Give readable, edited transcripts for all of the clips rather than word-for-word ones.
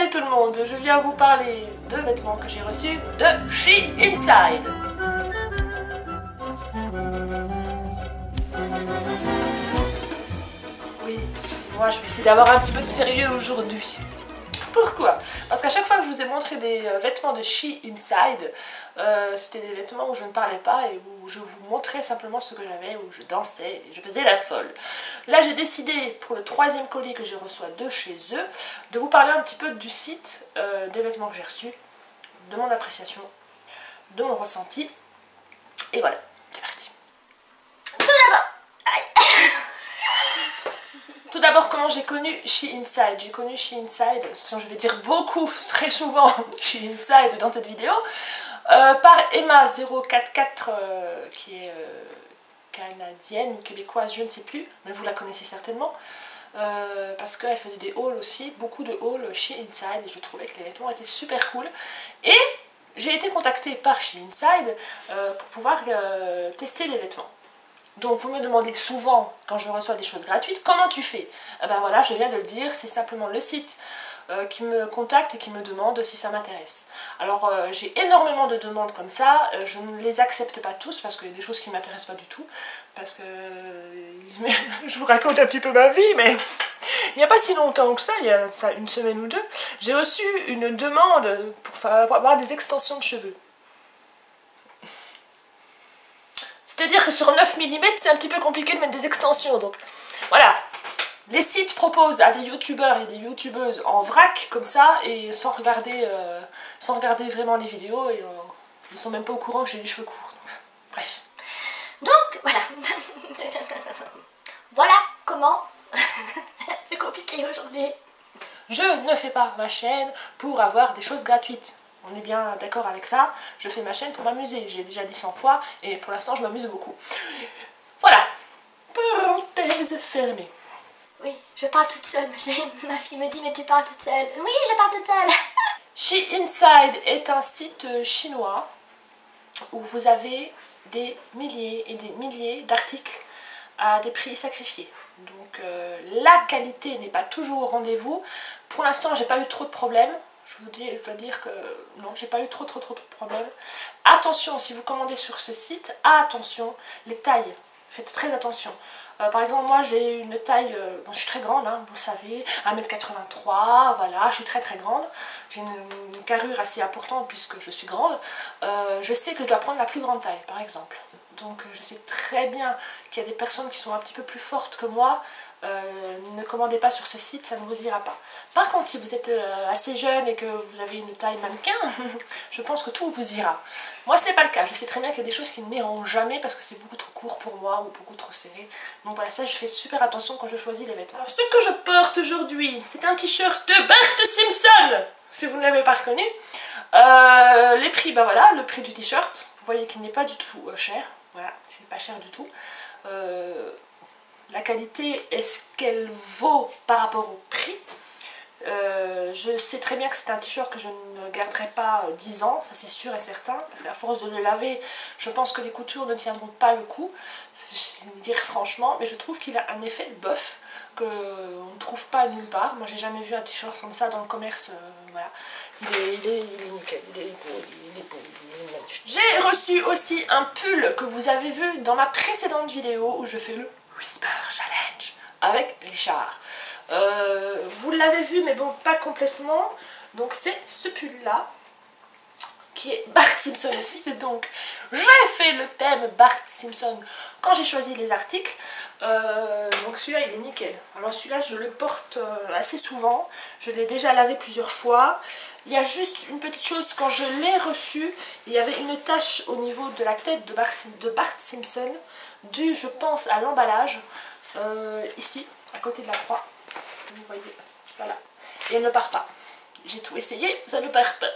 Salut tout le monde, je viens vous parler de vêtements que j'ai reçus de She Inside. Oui, excusez-moi, je vais essayer d'avoir un petit peu de sérieux aujourd'hui. Pourquoi? Parce qu'à chaque fois que je vous ai montré des vêtements de She Inside, c'était des vêtements où je ne parlais pas et où je vous montrais simplement ce que j'avais, où je dansais et je faisais la folle. Là, j'ai décidé, pour le 3e colis que j'ai reçu de chez eux, de vous parler un petit peu du site, des vêtements que j'ai reçus, de mon appréciation, de mon ressenti. Et voilà, c'est parti. Tout d'abord, comment j'ai connu She Inside? J'ai connu She Inside, je vais dire beaucoup, très souvent She Inside dans cette vidéo, par Emma044, qui est canadienne ou québécoise, je ne sais plus, mais vous la connaissez certainement, parce qu'elle faisait des hauls aussi, beaucoup de hauls She Inside, et je trouvais que les vêtements étaient super cool. Et j'ai été contactée par She Inside pour pouvoir tester les vêtements. Donc vous me demandez souvent, quand je reçois des choses gratuites, comment tu fais? Eh ben voilà, je viens de le dire, c'est simplement le site qui me contacte et qui me demande si ça m'intéresse. Alors j'ai énormément de demandes comme ça, je ne les accepte pas tous parce qu'il y a des choses qui ne m'intéressent pas du tout, parce que je vous raconte un petit peu ma vie, mais il n'y a pas si longtemps que ça, il y a une semaine ou deux, j'ai reçu une demande pour avoir des extensions de cheveux. C'est-à-dire que sur 9 mm, c'est un petit peu compliqué de mettre des extensions. Donc voilà, les sites proposent à des youtubeurs et des youtubeuses en vrac comme ça, et sans regarder vraiment les vidéos, et ils sont même pas au courant que j'ai les cheveux courts. Donc, bref. Donc voilà. Voilà comment c'est un peu compliqué aujourd'hui. Je ne fais pas ma chaîne pour avoir des choses gratuites. On est bien d'accord avec ça, je fais ma chaîne pour m'amuser, j'ai déjà dit 100 fois, et pour l'instant je m'amuse beaucoup. Voilà, parenthèse fermée. Oui, je parle toute seule, ma fille me dit mais tu parles toute seule. Oui, je parle toute seule. She Inside est un site chinois où vous avez des milliers et des milliers d'articles à des prix sacrifiés. Donc la qualité n'est pas toujours au rendez-vous. Pour l'instant j'ai pas eu trop de problèmes. Je dois dire que non, j'ai pas eu trop de problèmes. Attention, si vous commandez sur ce site, attention, les tailles, faites très attention. Par exemple, moi j'ai une taille, bon, je suis très grande, hein, vous le savez, 1m83, voilà, je suis très grande. J'ai une carrure assez importante puisque je suis grande. Je sais que je dois prendre la plus grande taille, par exemple. Donc je sais très bien qu'il y a des personnes qui sont un petit peu plus fortes que moi. Ne commandez pas sur ce site, ça ne vous ira pas. Par contre, si vous êtes assez jeune et que vous avez une taille mannequin, je pense que tout vous ira. Moi, ce n'est pas le cas. Je sais très bien qu'il y a des choses qui ne m'iront jamais parce que c'est beaucoup trop court pour moi ou beaucoup trop serré. Donc voilà, ça, je fais super attention quand je choisis les vêtements. Alors, ce que je porte aujourd'hui, c'est un t-shirt de Bart Simpson, si vous ne l'avez pas reconnu. Les prix, ben voilà, le prix du t-shirt. Vous voyez qu'il n'est pas du tout cher. Voilà, c'est pas cher du tout. La qualité, est-ce qu'elle vaut par rapport au prix? Je sais très bien que c'est un t-shirt que je ne garderai pas 10 ans, ça c'est sûr et certain, parce qu'à force de le laver, je pense que les coutures ne tiendront pas le coup, dire franchement, mais je trouve qu'il a un effet de bœuf qu'on ne trouve pas nulle part. Moi j'ai jamais vu un t-shirt comme ça dans le commerce, voilà. Il est nickel, il est beau, il est magnifique. J'ai reçu aussi un pull que vous avez vu dans ma précédente vidéo où je fais le Whisper Challenge avec Richard. Vous l'avez vu mais bon pas complètement, donc c'est ce pull là qui est Bart Simpson aussi. C'est donc j'ai fait le thème Bart Simpson quand j'ai choisi les articles, donc celui-là il est nickel. Alors celui-là je le porte assez souvent, je l'ai déjà lavé plusieurs fois. Il y a juste une petite chose, quand je l'ai reçu, il y avait une tache au niveau de la tête de Bart Simpson, due je pense à l'emballage, ici à côté de la croix, vous voyez, voilà, et elle ne part pas. J'ai tout essayé, ça ne part pas.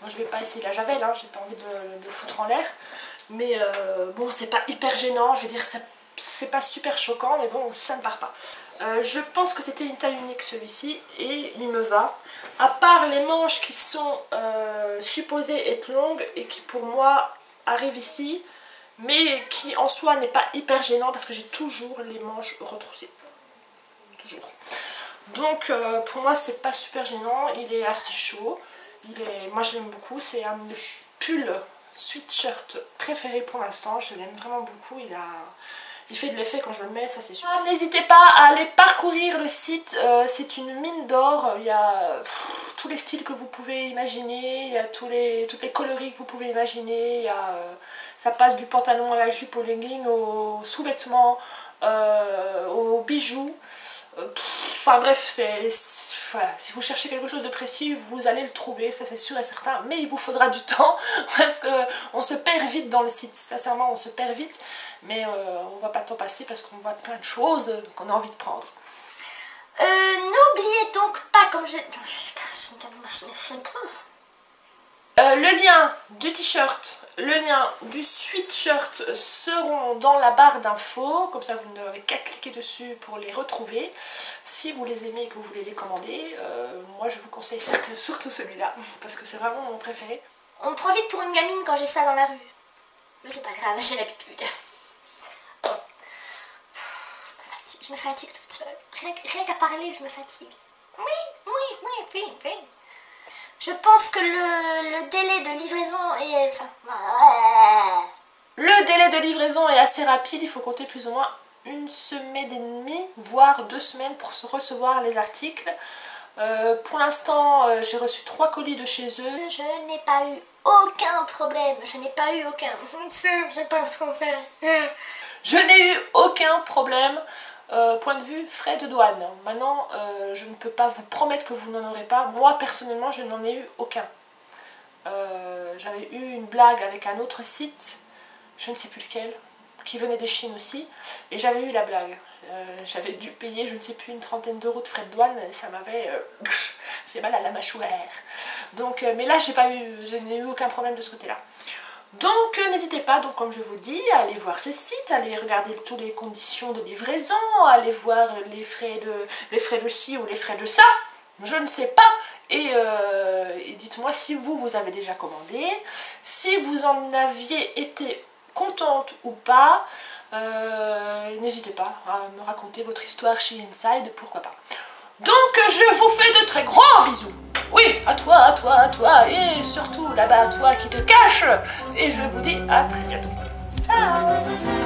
Moi je vais pas essayer la javel, hein, j'ai pas envie de le foutre en l'air, mais bon c'est pas hyper gênant, je veux dire c'est pas super choquant, mais bon ça ne part pas. Je pense que c'était une taille unique celui-ci et il me va, à part les manches qui sont supposées être longues et qui pour moi arrivent ici, mais qui en soi n'est pas hyper gênant parce que j'ai toujours les manches retroussées, toujours. Donc pour moi c'est pas super gênant, il est assez chaud, moi je l'aime beaucoup, c'est un de mes pulls sweatshirt préférés pour l'instant, je l'aime vraiment beaucoup, il fait de l'effet quand je le mets, ça c'est sûr. N'hésitez pas à aller parcourir le site, c'est une mine d'or, il y a tous les styles que vous pouvez imaginer, il y a toutes les coloris que vous pouvez imaginer, ça passe du pantalon à la jupe, au legging, aux sous-vêtements, aux bijoux. Enfin bref, voilà, si vous cherchez quelque chose de précis, vous allez le trouver, ça c'est sûr et certain, mais il vous faudra du temps, parce qu'on se perd vite dans le site, sincèrement on se perd vite, mais on va pas le temps passer parce qu'on voit plein de choses qu'on a envie de prendre. N'oubliez donc pas, comme je... Non, je sais pas, le lien du t-shirt, le lien du sweatshirt seront dans la barre d'infos, comme ça vous n'aurez qu'à cliquer dessus pour les retrouver. Si vous les aimez et que vous voulez les commander, moi je vous conseille surtout celui-là, parce que c'est vraiment mon préféré. On me prend vite pour une gamine quand j'ai ça dans la rue. Mais c'est pas grave, j'ai l'habitude. Bon. Je me fatigue toute seule. Rien qu'à parler, je me fatigue. Oui. Je pense que le délai de livraison est... Enfin... Le délai de livraison est assez rapide, il faut compter plus ou moins 1 semaine et demie, voire 2 semaines pour recevoir les articles. Pour l'instant, j'ai reçu 3 colis de chez eux. Je n'ai pas eu aucun problème, je n'ai pas eu aucun... Je parle français. Je n'ai eu aucun problème. Point de vue frais de douane. Maintenant, je ne peux pas vous promettre que vous n'en aurez pas. Moi, personnellement, je n'en ai eu aucun. J'avais eu une blague avec un autre site, je ne sais plus lequel, qui venait de Chine aussi, et j'avais eu la blague. J'avais dû payer, je ne sais plus, une 30aine d'euros de frais de douane, et ça m'avait fait mal à la mâchoire. Donc, mais là, je n'ai eu aucun problème de ce côté-là. Donc n'hésitez pas, donc comme je vous dis, à aller voir ce site, à aller regarder toutes les conditions de livraison, à aller voir les frais de ci ou les frais de ça, je ne sais pas. Et dites-moi si vous avez déjà commandé, si vous en aviez été contente ou pas. N'hésitez pas à me raconter votre histoire chez Inside, pourquoi pas. Donc je vous fais de très gros bisous. Oui, à toi, et surtout là-bas, toi qui te caches. Et je vous dis à très bientôt. Ciao!